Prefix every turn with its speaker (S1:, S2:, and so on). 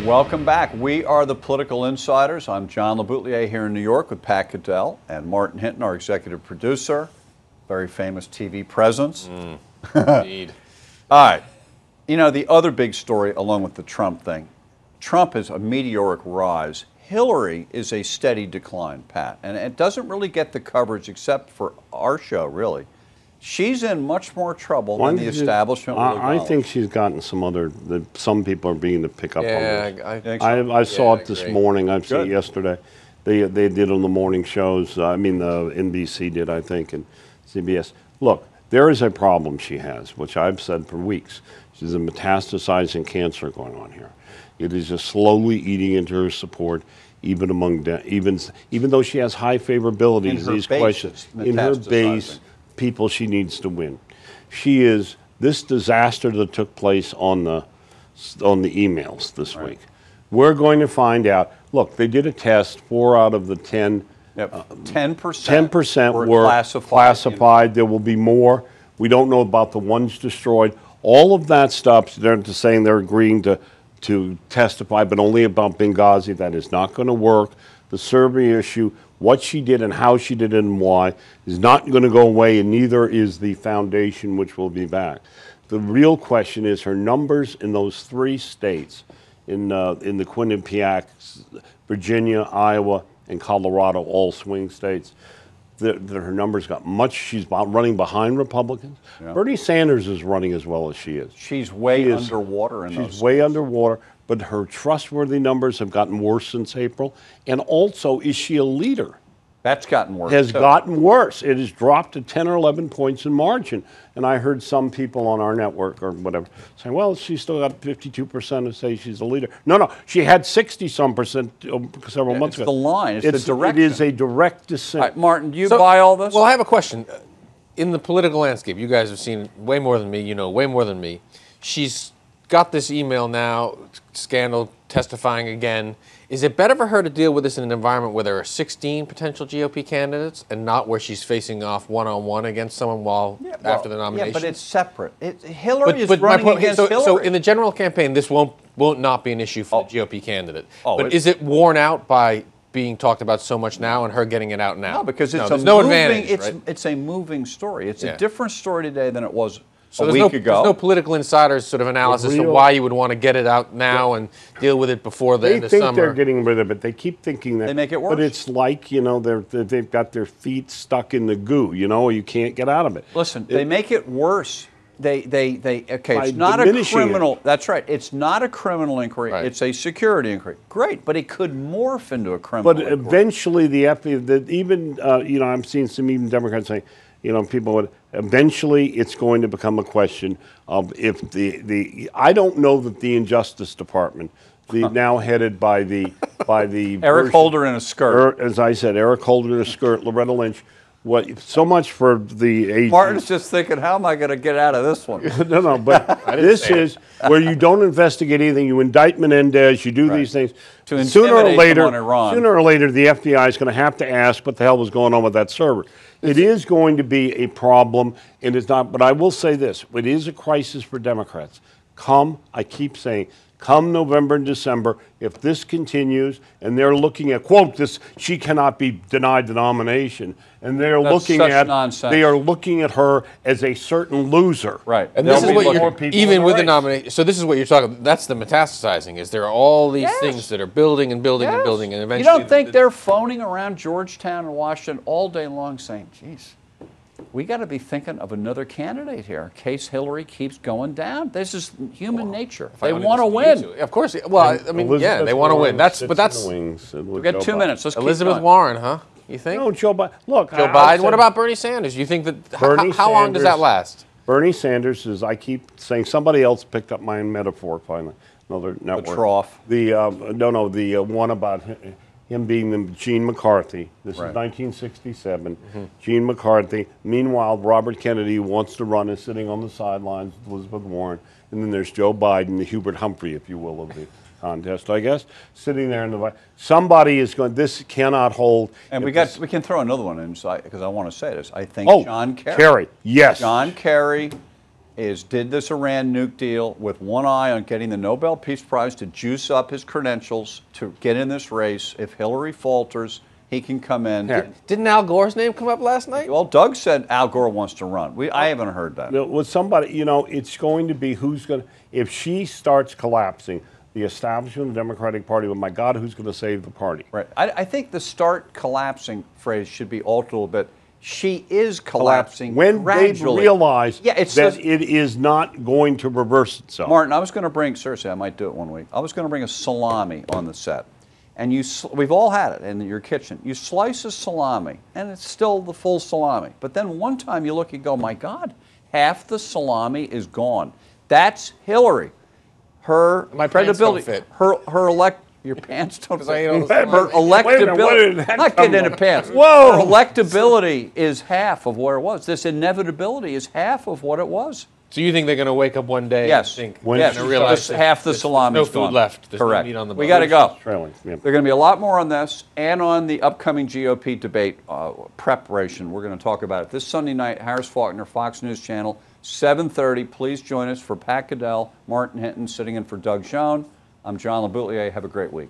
S1: Welcome back. We are the Political Insiders. I'm John LeBoutelier here in New York with Pat Goodell and Martin Hinton, our executive producer. Very famous TV presence.
S2: Indeed.
S1: All right. You know, the other big story, along with the Trump thing, Trump is a meteoric rise. Hillary is a steady decline, Pat. And it doesn't really get the coverage except for our show, really. She's in much more trouble than the establishment will acknowledge.
S3: I think she's gotten some people are beginning to pick up on this.
S2: I
S3: saw it this morning. I've seen it yesterday. They did on the morning shows. I mean, the NBC did, I think, and CBS. Look, there is a problem she has, which I've said for weeks. She's a metastasizing cancer going on here. It is just slowly eating into her support, even among even though she has high favorability to these questions in her base. People she needs to win. She is this disaster that took place on the emails this week. We're going to find out. Look, they did a test. 4 out of the 10.
S1: 10%
S3: were classified. There will be more. We don't know about the ones destroyed. All of that stuff. They're saying they're agreeing to testify, but only about Benghazi. That is not going to work. The Serbia issue, what she did and how she did it and why, is not going to go away, and neither is the foundation, which will be back. The real question is her numbers in those 3 states, in the Quinnipiac, Virginia, Iowa, and Colorado, all swing states. Her numbers got much. She's running behind Republicans. Yeah. Bernie Sanders is running as well as she is.
S1: She's way underwater in those states.
S3: She's way underwater. But her trustworthy numbers have gotten worse since April. And also, is she a leader?
S1: That's gotten worse.
S3: Has gotten worse. It has dropped to 10 or 11 points in margin. And I heard some people on our network or whatever saying, well, she's still got 52% to say she's a leader. No, she had 60-some% several months ago.
S1: It's the line. It's the direction.
S3: It is a direct descent.
S1: All right, Martin, do you buy all this?
S2: Well, I have a question. In the political landscape, you guys have seen way more than me. You know way more than me. She's got this email now, scandal, testifying again. Is it better for her to deal with this in an environment where there are 16 potential GOP candidates and not where she's facing off one-on-one against someone after the nomination?
S1: Yeah, but it's separate. Hillary is running against Hillary.
S2: So in the general campaign, this won't not be an issue for the GOP candidate. But is it worn out by being talked about so much now and her getting it out now?
S1: No, because there's
S2: no advantage, right?
S1: It's a moving story. It's a different story today than it was
S2: a
S1: week ago.
S2: There's no political insiders sort of analysis of why you would want to get it out now and deal with it before the end of summer.
S3: They think they're getting rid of it. They keep thinking that.
S1: They make it worse.
S3: But it's like, they've got their feet stuck in the goo, you can't get out of it.
S1: Listen, they make it worse. It's not a criminal. That's right. It's not a criminal inquiry. Right. It's a security inquiry. Great, but it could morph into a criminal inquiry.
S3: But eventually the FBI, I'm seeing some even Democrats saying, people would, eventually it's going to become a question of if I don't know that the Injustice Department, now headed by the
S1: Eric Holder in a skirt.
S3: As I said, Eric Holder in a skirt, Loretta Lynch. So much for the agency.
S1: Martin's just thinking, how am I going to get out of this one?
S3: No, but this is where you don't investigate anything. You indict Menendez. You do these things. Sooner or later, the FBI is going to have to ask what the hell was going on with that server. It is going to be a problem, and it's not. But I will say this: it is a crisis for Democrats. I keep saying, come November and December, if this continues, and they're looking at, quote, she cannot be denied the nomination, and they are looking at her as a certain loser.
S1: Right.
S2: And this is what you're, even with the nomination, so this is what you're talking about, that's the metastasizing, is there are all these things that are building and building and building, and eventually...
S1: You don't think they're phoning around Georgetown and Washington all day long saying, geez, we got to be thinking of another candidate here in case Hillary keeps going down. This is human nature. They want to win.
S2: Of course. Well, I mean, they want to win.
S3: We've
S1: got 2 minutes. Let's
S2: Elizabeth Warren, huh? You think?
S3: No, Joe Biden. Look,
S2: Joe Biden. What about Bernie Sanders? You think that? How long does that last?
S3: Bernie Sanders is. I keep saying somebody else picked up my metaphor finally. Another network.
S1: The trough.
S3: The one about him being Gene McCarthy. This is 1967. Gene McCarthy. Meanwhile, Robert Kennedy wants to run, is sitting on the sidelines with Elizabeth Warren. And then there's Joe Biden, the Hubert Humphrey, if you will, of the contest, I guess, sitting there in the... Somebody is going, this cannot hold.
S1: And we can throw another one in, because I want to say this. I think John Kerry.
S3: Kerry, yes.
S1: John Kerry did this Iran nuke deal with one eye on getting the Nobel Peace Prize to juice up his credentials to get in this race. If Hillary falters, he can come in.
S2: Didn't Al Gore's name come up last night?
S1: Well, Doug said Al Gore wants to run. I haven't heard that.
S3: With somebody, it's going to be who's going to, if she starts collapsing, the establishment of the Democratic Party, well, my God, who's going to save the party?
S1: Right. I think the start collapsing phrase should be altered a little bit. She is collapsing
S3: when
S1: gradually.
S3: they realize
S1: that
S3: it is not going to reverse itself.
S1: Martin, I was going to bring, seriously, I might do it one week. I was going to bring a salami on the set. And we've all had it in your kitchen. You slice a salami, and it's still the full salami. But then one time you look and go, my God, half the salami is gone. That's Hillary. Her
S2: My
S1: credibility,
S2: pants don't fit.
S1: Your pants don't
S2: Because I ate
S1: fit.
S2: all the
S1: Her
S2: salami.
S3: Wait a minute,
S1: electability,
S3: where did that
S1: not
S3: come
S1: getting into
S3: from?
S1: pants.
S3: Whoa!
S1: Her electability is half of what it was. This inevitability is half of what it was.
S2: So you think they're going to wake up one day
S1: Yes.
S2: and think,
S3: When
S1: Yes.
S3: she
S2: and realize
S1: Just
S2: that
S1: half the
S2: there's
S1: salami
S2: no
S1: is
S2: food
S1: gone.
S2: left. There's
S1: Correct.
S2: no meat on the
S1: We
S2: bone.
S1: got to go.
S3: Trailing, yeah.
S1: There are going to be a lot more on this and on the upcoming GOP debate preparation. We're going to talk about it this Sunday night. Harris Faulkner, Fox News Channel, 7:30. Please join us for Pat Goodell, Martin Hinton sitting in for Doug Schoen. I'm John LeBoutillier. Have a great week.